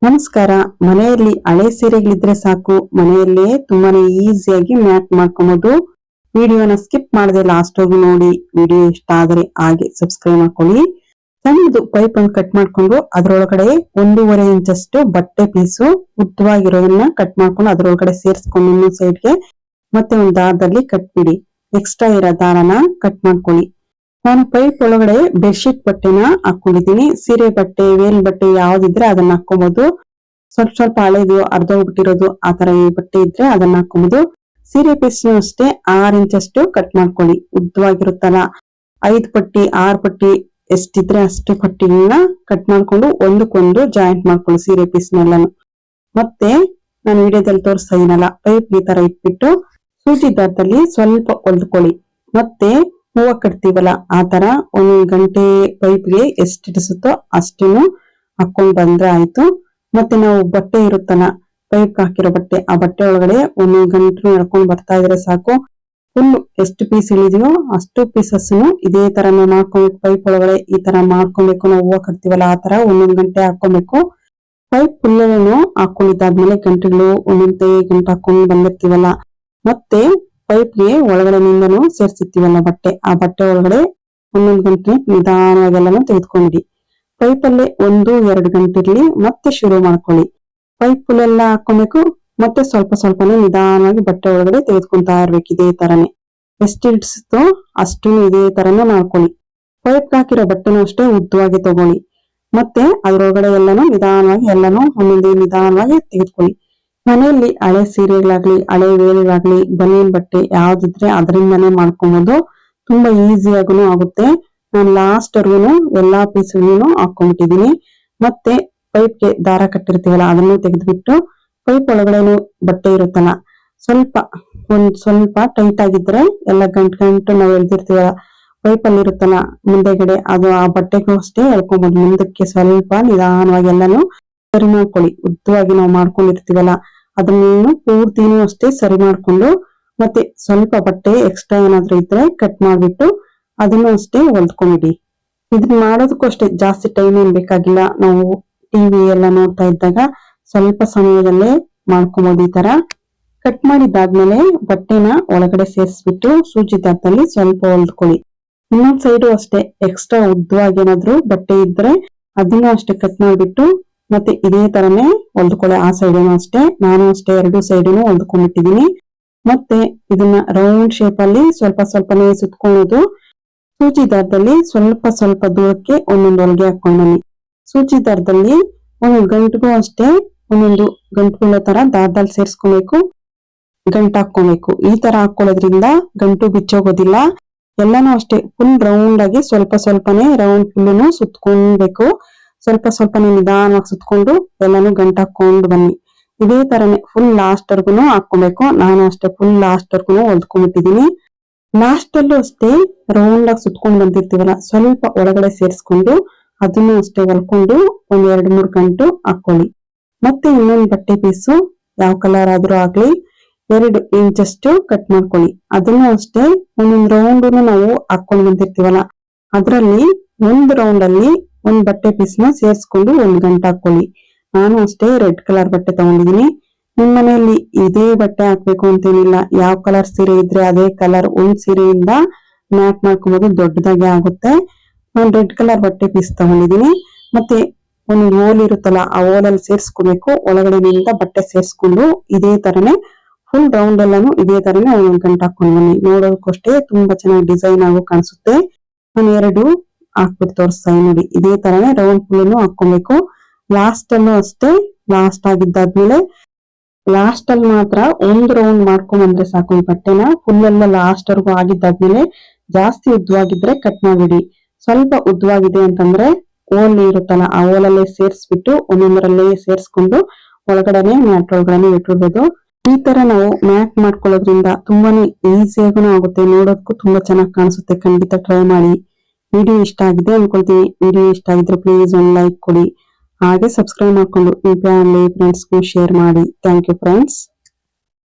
ನಮಸ್ಕಾರ. ಮನೆಯಲ್ಲಿ ಹಳೆ ಸೀರೆಗಳಿದ್ರೆ ಸಾಕು, ಮನೆಯಲ್ಲೇ ತುಂಬಾನೇ ಈಸಿಯಾಗಿ ಮ್ಯಾಟ್ ಮಾಡ್ಕೊಬಹುದು. ವಿಡಿಯೋನ ಸ್ಕಿಪ್ ಮಾಡದೆ ಲಾಸ್ಟ್ ಹೋಗಿ ನೋಡಿ. ವಿಡಿಯೋ ಇಷ್ಟ ಆದ್ರೆ ಹಾಗೆ ಸಬ್ಸ್ಕ್ರೈಬ್ ಮಾಡ್ಕೊಳ್ಳಿ. ಸಣ್ಣದು ಪೈಪ್ ಅನ್ನು ಕಟ್ ಮಾಡ್ಕೊಂಡು ಅದರೊಳಗಡೆ 1.5 ಇಂಚಷ್ಟು ಬಟ್ಟೆ ಪೀಸು ಉದ್ದವಾಗಿರೋದನ್ನ ಕಟ್ ಮಾಡ್ಕೊಂಡು ಅದರೊಳಗಡೆ ಸೇರಿಸ್ಕೊಂಡು ಇನ್ನೊಂದು ಸೈಡ್ಗೆ ಮತ್ತೆ ಒಂದು ದಾರದಲ್ಲಿ ಕಟ್ಬಿಡಿ. ಎಕ್ಸ್ಟ್ರಾ ಇರೋ ದಾರನ ಕಟ್ ಮಾಡ್ಕೊಳ್ಳಿ. ನಾನು ಪೈಪ್ ಒಳಗಡೆ ಬೆಡ್ಶೀಟ್ ಬಟ್ಟೆನ ಹಾಕೊಂಡಿದ್ದೀನಿ. ಸೀರೆ ಬಟ್ಟೆ, ವೇಲ್ ಬಟ್ಟೆ ಯಾವ್ದಿದ್ರೆ ಅದನ್ನ ಹಾಕೋಬಹುದು. ಸ್ವಲ್ಪ ಸ್ವಲ್ಪ ಹಳೇದು ಅರ್ಧೋಗ್ಬಿಟ್ಟಿರೋದು ಆತರ ಈ ಬಟ್ಟೆ ಇದ್ರೆ ಅದನ್ನ ಹಾಕೋಬಹುದು. ಸೀರೆ ಪೀಸ್ನು ಅಷ್ಟೇ 6 ಇಂಚಷ್ಟು ಕಟ್ ಮಾಡ್ಕೊಳ್ಳಿ. ಉದ್ದವಾಗಿರುತ್ತಲ್ಲ 5 ಪಟ್ಟಿ 6 ಪಟ್ಟಿ ಎಷ್ಟಿದ್ರೆ ಅಷ್ಟು ಪಟ್ಟಿಗಳನ್ನ ಕಟ್ ಮಾಡ್ಕೊಂಡು ಒಂದಕ್ಕೊಂದು ಜಾಯಿಂಟ್ ಮಾಡ್ಕೊಳ್ಳಿ ಸೀರೆ ಪೀಸ್ನೆಲ್ಲಾನು. ಮತ್ತೆ ನಾನು ವಿಡಿಯೋದಲ್ಲಿ ತೋರಿಸ್ತಾ ಇದೀನಲ್ಲ, ಪೈಪ್ ಈ ತರ ಇಟ್ಬಿಟ್ಟು ಸೂಜಿ ದಾರದಲ್ಲಿ ಸ್ವಲ್ಪ ಹೊಲ್ದ್ಕೊಳ್ಳಿ. ಮತ್ತೆ ಹೂವ ಕಟ್ತೀವಲ್ಲ ಆ ತರ 1 ಗಂಟೆ ಪೈಪ್ಗೆ ಎಷ್ಟು ಹಿಡಿಸುತ್ತೋ ಅಷ್ಟನ್ನು ಹಾಕೊಂಡ್ ಬಂದ್ರೆ ಆಯ್ತು. ಮತ್ತೆ ನಾವು ಬಟ್ಟೆ ಇರುತ್ತಲ್ಲ, ಪೈಪ್ ಹಾಕಿರೋ ಬಟ್ಟೆ, ಆ ಬಟ್ಟೆ ಒಳಗಡೆ 1 ಗಂಟೆ ಎಳ್ಕೊಂಡ್ ಬರ್ತಾ ಇದ್ರೆ ಸಾಕು. ಫುಲ್ ಎಷ್ಟು ಪೀಸ್ ಇಳಿದೆಯೋ ಅಷ್ಟು ಪೀಸಸ್ ಇದೇ ತರನೇ ಮಾಡ್ಕೊಬೇಕು. ಪೈಪ್ ಒಳಗಡೆ ಈ ತರ ಮಾಡ್ಕೊಬೇಕು. ನಾವು ಹೂವ ಕಟ್ತೀವಲ್ಲ ಆ ತರ 1 ಗಂಟೆ ಹಾಕೊಬೇಕು. ಪೈಪ್ ಫುಲ್ಲು ಹಾಕೊಂಡಿದ್ದಾದ್ಮೇಲೆ ಗಂಟೆಗಳು 1 ಗಂಟೆ ಹಾಕೊಂಡ್ ಬಂದಿರ್ತೀವಲ್ಲ, ಮತ್ತೆ ಪೈಪ್ಗೆ ಒಳಗಡೆನಿಂದನೂ ಸೇರ್ಸಿರ್ತೀವಲ್ಲ ಬಟ್ಟೆ, ಆ ಬಟ್ಟೆ ಒಳಗಡೆ 1 ಗಂಟೆ ನಿಧಾನವಾಗೆಲ್ಲಾನು ತೆಗೆದುಕೊಂಡಿಡಿ. ಪೈಪಲ್ಲೇ 1-2 ಗಂಟೆ ಇರ್ಲಿ, ಮತ್ತೆ ಶುರು ಮಾಡ್ಕೊಳ್ಳಿ. ಪೈಪ್ ಫುಲ್ ಎಲ್ಲ ಹಾಕೊಬೇಕು. ಮತ್ತೆ ಸ್ವಲ್ಪ ಸ್ವಲ್ಪನೇ ನಿಧಾನವಾಗಿ ಬಟ್ಟೆ ಒಳಗಡೆ ತೆಗೆದುಕೊಂತಾ ಇರ್ಬೇಕು. ಇದೇ ತರನೇ ಎಷ್ಟು ಹಿಡಿಸುತ್ತೋ ಅಷ್ಟು ಇದೇ ತರನೇ ಮಾಡ್ಕೊಳ್ಳಿ. ಪೈಪ್ ಹಾಕಿರೋ ಬಟ್ಟೆನೂ ಅಷ್ಟೇ ಉದ್ದವಾಗಿ ತಗೊಳ್ಳಿ. ಮತ್ತೆ ಅದ್ರೊಳಗಡೆ ಎಲ್ಲಾನು ನಿಧಾನವಾಗಿ ಎಲ್ಲಾನು ಒಂದೊಂದೇ ನಿಧಾನವಾಗಿ ತೆಗೆದುಕೊಳ್ಳಿ. ಮನೆಯಲ್ಲಿ ಹಳೆ ಸೀರೆಗಳಾಗ್ಲಿ, ಹಳೆ ವೇಲ್ಗಳಾಗ್ಲಿ, ಬನಿಯನ್ ಬಟ್ಟೆ ಯಾವ್ದಿದ್ರೆ ಅದರಿಂದಾನೇ ಮಾಡ್ಕೊಬಹುದು. ತುಂಬಾ ಈಸಿಯಾಗೂ ಆಗುತ್ತೆ. ನಾನು ಲಾಸ್ಟ್ ವರ್ಗುನು ಎಲ್ಲಾ ಪೀಸ್ಗಳನ್ನು ಹಾಕೊಂಡ್ಬಿಟ್ಟಿದೀನಿ. ಮತ್ತೆ ಪೈಪ್ಗೆ ದಾರ ಕಟ್ಟಿರ್ತೀವಲ್ಲ ಅದನ್ನು ತೆಗೆದ್ಬಿಟ್ಟು ಪೈಪ್ ಒಳಗಡೆನು ಬಟ್ಟೆ ಇರುತ್ತಲ್ಲ, ಸ್ವಲ್ಪ ಟೈಟ್ ಆಗಿದ್ರೆ ಎಲ್ಲ ಗಂಟು ನಾವು ಎಳ್ದಿರ್ತೀವಲ್ಲ ಪೈಪ್ ಅಲ್ಲಿ ಇರುತ್ತಲ್ಲ ಮುಂದೆಗಡೆ, ಅದು ಆ ಬಟ್ಟೆಗೂ ಅಷ್ಟೇ ಎಳ್ಕೊಬಹುದು. ಮುಂದಕ್ಕೆ ಸ್ವಲ್ಪ ನಿಧಾನವಾಗಿ ಎಲ್ಲಾನು ಸರಿ ಮಾಡ್ಕೊಳ್ಳಿ. ಉದ್ದವಾಗಿ ನಾವು ಮಾಡ್ಕೊಂಡಿರ್ತೀವಲ್ಲ ಅದನ್ನು ಪೂರ್ತಿನೂ ಅಷ್ಟೇ ಸರಿ ಮಾಡ್ಕೊಂಡು, ಮತ್ತೆ ಸ್ವಲ್ಪ ಬಟ್ಟೆ ಎಕ್ಸ್ಟ್ರಾ ಏನಾದ್ರೂ ಇದ್ರೆ ಕಟ್ ಮಾಡ್ಬಿಟ್ಟು ಅದನ್ನು ಅಷ್ಟೇ ಹೊಲ್ದ್ಕೊಂಬಿಡಿ. ಇದನ್ನ ಮಾಡೋದಕ್ಕೂ ಅಷ್ಟೇ ಜಾಸ್ತಿ ಟೈಮ್ ಏನ್ ಬೇಕಾಗಿಲ್ಲ. ನಾವು ಟಿವಿ ಎಲ್ಲ ನೋಡ್ತಾ ಇದ್ದಾಗ ಸ್ವಲ್ಪ ಸಮಯದಲ್ಲೇ ಮಾಡ್ಕೊಬಹುದು. ಈ ತರ ಕಟ್ ಮಾಡಿದ್ದಾದ್ಮೇಲೆ ಬಟ್ಟೆನ ಒಳಗಡೆ ಸೇರಿಸ್ಬಿಟ್ಟು ಸೂಜಿ ದಾರದಲ್ಲಿ ಸ್ವಲ್ಪ ಹೊಲ್ದ್ಕೊಳ್ಳಿ. ಇನ್ನೊಂದ್ ಸೈಡು ಅಷ್ಟೇ ಎಕ್ಸ್ಟ್ರಾ ಉದ್ದವಾಗಿ ಏನಾದ್ರು ಬಟ್ಟೆ ಇದ್ರೆ ಅದನ್ನು ಅಷ್ಟೇ ಕಟ್ ಮಾಡ್ಬಿಟ್ಟು ಮತ್ತೆ ಇದೇ ತರನೇ ಹೊಲ್ದ್ಕೊಳ್ಳಿ. ಆ ಸೈಡನು ಅಷ್ಟೇ, ನಾನು ಅಷ್ಟೇ 2 ಸೈಡನು ಹೊಲ್ದ್ಕೊಂಡ್ಬಿಟ್ಟಿದೀನಿ. ಮತ್ತೆ ಇದನ್ನ ರೌಂಡ್ ಶೇಪ್ ಅಲ್ಲಿ ಸ್ವಲ್ಪ ಸ್ವಲ್ಪನೇ ಸುತ್ಕೊಳ್ಳೋದು. ಸೂಜಿ ದಾರದಲ್ಲಿ ಸ್ವಲ್ಪ ಸ್ವಲ್ಪ ದೂರಕ್ಕೆ ಒಂದೊಂದು ಹೊಲಿಗೆ ಹಾಕೊಂಡ್ ಬನ್ನಿ. ಸೂಜಿ ದಾರದಲ್ಲಿ ಒಂದೊಂದು ಗಂಟೆಗೂ ಅಷ್ಟೇ ಒಂದೊಂದು ಗಂಟುಗಳ ತರ ದಾರದಲ್ಲಿ ಸೇರ್ಸ್ಕೊಬೇಕು, ಗಂಟು ಹಾಕೊಬೇಕು. ಈ ತರ ಹಾಕೊಳ್ಳೋದ್ರಿಂದ ಗಂಟು ಬಿಚ್ಚೋಗೋದಿಲ್ಲ. ಎಲ್ಲಾನು ಅಷ್ಟೇ ಫುಲ್ ರೌಂಡ್ ಆಗಿ ಸ್ವಲ್ಪ ಸ್ವಲ್ಪನೇ ರೌಂಡ್ ಫುಲ್ನು ಸುತ್ಕೊಬೇಕು. ಸ್ವಲ್ಪ ಸ್ವಲ್ಪನೇ ನಿಧಾನವಾಗಿ ಸುತ್ಕೊಂಡು ಎಲ್ಲಾನು ಗಂಟು ಹಾಕೊಂಡು ಬನ್ನಿ. ಇದೇ ತರನೇ ಫುಲ್ ಲಾಸ್ಟ್ ವರ್ಗುನು ಹಾಕೊಬೇಕು. ನಾನು ಅಷ್ಟೇ ಫುಲ್ ಲಾಸ್ಟ್ ವರ್ಗುನು ಹೊಲ್ದ್ಕೊಂಡ್ಬಿಟ್ಟಿದೀನಿ. ಲಾಸ್ಟ್ ಅಲ್ಲೂ ಅಷ್ಟೇ ರೌಂಡ್ ಆಗಿ ಸುತ್ಕೊಂಡ್ ಬಂದಿರ್ತೀವಲ್ಲ, ಸ್ವಲ್ಪ ಒಳಗಡೆ ಸೇರಿಸ್ಕೊಂಡು ಅದನ್ನು ಅಷ್ಟೇ ಹೊಲ್ಕೊಂಡು 1-2-3 ಗಂಟು ಹಾಕೊಳ್ಳಿ. ಮತ್ತೆ ಇನ್ನೊಂದು ಬಟ್ಟೆ ಪೀಸು ಯಾವ ಕಲರ್ ಆದ್ರೂ ಆಗ್ಲಿ 2 ಇಂಚಷ್ಟು ಕಟ್ ಮಾಡ್ಕೊಳ್ಳಿ. ಅದನ್ನು ಅಷ್ಟೇ ಒಂದೊಂದು ರೌಂಡ್ ನಾವು ಹಾಕೊಂಡ್ ಬಂದಿರ್ತೀವಲ್ಲ ಅದ್ರಲ್ಲಿ ಒಂದು ರೌಂಡ್ ಅಲ್ಲಿ ಒಂದ್ ಬಟ್ಟೆ ಪೀಸ್ನ ಸೇರ್ಸ್ಕೊಂಡು 1 ಗಂಟೆ ಹಾಕೊಳ್ಳಿ. ನಾನು ಅಷ್ಟೇ ರೆಡ್ ಕಲರ್ ಬಟ್ಟೆ ತಗೊಂಡಿದೀನಿ. ನಿಮ್ ಮನೆಯಲ್ಲಿ ಇದೇ ಬಟ್ಟೆ ಹಾಕ್ಬೇಕು ಅಂತೇನಿಲ್ಲ. ಯಾವ ಕಲರ್ ಸೀರೆ ಇದ್ರೆ ಅದೇ ಕಲರ್ ಒಂದ್ ಸೀರೆಯಿಂದ ಮ್ಯಾಟ್ ಮಾಡ್ಕೊಬಹುದು, ದೊಡ್ಡದಾಗೆ ಆಗುತ್ತೆ. ನಾನು ರೆಡ್ ಕಲರ್ ಬಟ್ಟೆ ಪೀಸ್ ತಗೊಂಡಿದೀನಿ. ಮತ್ತೆ ಒಂದು ಓಲ್ ಇರುತ್ತಲ್ಲ ಆ ಓಲಲ್ಲಿ ಸೇರ್ಸ್ಕೋಬೇಕು. ಒಳಗಡೆನಿಂದ ಬಟ್ಟೆ ಸೇರ್ಸ್ಕೊಂಡು ಇದೇ ತರನೇ ಫುಲ್ ರೌಂಡ್ ಎಲ್ಲಾನು ಇದೇ ತರನೇ 1 ಗಂಟೆ ಹಾಕೊಂಡ್ ಬನ್ನಿ. ನೋಡೋದಕ್ಕೂ ಅಷ್ಟೇ ತುಂಬಾ ಚೆನ್ನಾಗಿ ಡಿಸೈನ್ ಆಗೋ ಕಾಣಿಸುತ್ತೆ. ನಾನು 2 ಹಾಕ್ಬಿಟ್ಟು ತೋರಿಸ್ತಾ ನೋಡಿ. ಇದೇ ತರನೇ ರೌಂಡ್ ಫುಲ್ನು ಹಾಕೊಬೇಕು. ಲಾಸ್ಟ್ ಅಲ್ಲೂ ಅಷ್ಟೇ ಲಾಸ್ಟ್ ಆಗಿದ್ದಾದ್ಮೇಲೆ ಲಾಸ್ಟ್ ಅಲ್ಲಿ ಮಾತ್ರ ಒಂದು ರೌಂಡ್ ಮಾಡ್ಕೊಂಡ್ ಬಂದ್ರೆ ಸಾಕು. ಈ ಬಟ್ಟೆನ ಫುಲ್ ಎಲ್ಲ ಲಾಸ್ಟ್ ವರ್ಗು ಆಗಿದ್ದಾದ್ಮೇಲೆ ಜಾಸ್ತಿ ಉದ್ದವಾಗಿದ್ರೆ ಕಟ್ ಮಾಡ್ಬಿಡಿ. ಸ್ವಲ್ಪ ಉದ್ದವಾಗಿದೆ ಅಂತಂದ್ರೆ ಓಲ್ ಇರುತ್ತಲ್ಲ ಆ ಓಲಲ್ಲೇ ಸೇರ್ಸ್ಬಿಟ್ಟು ಒಂದೊಂದರಲ್ಲೇ ಸೇರ್ಸ್ಕೊಂಡು ಒಳಗಡೆನೆ ಮ್ಯಾಟ್ ಒಳಗಡೆ ಇಟ್ಟಿರ್ಬೋದು. ಈ ತರ ನಾವು ಮ್ಯಾಟ್ ಮಾಡ್ಕೊಳ್ಳೋದ್ರಿಂದ ತುಂಬಾನೇ ಈಸಿಯಾಗೂ ಆಗುತ್ತೆ. ನೋಡೋದಕ್ಕೂ ತುಂಬಾ ಚೆನ್ನಾಗಿ ಕಾಣಿಸುತ್ತೆ. ಖಂಡಿತ ಟ್ರೈ ಮಾಡಿ. ವಿಡಿಯೋ ಇಷ್ಟ ಆಗಿದೆ ಅನ್ಕೊಳ್ತೀನಿ. ವಿಡಿಯೋ ಇಷ್ಟ ಆಗಿದ್ರೆ ಪ್ಲೀಸ್ ಒಂದು ಲೈಕ್ ಕೊಡಿ. ಹಾಗೆ ಸಬ್ಸ್ಕ್ರೈಬ್ ಮಾಡ್ಕೊಂಡು ನಿಮ್ಮ ಫ್ಯಾಮಿಲಿ ಫ್ರೆಂಡ್ಸ್ಗೂ ಶೇರ್ ಮಾಡಿ. Thank you friends.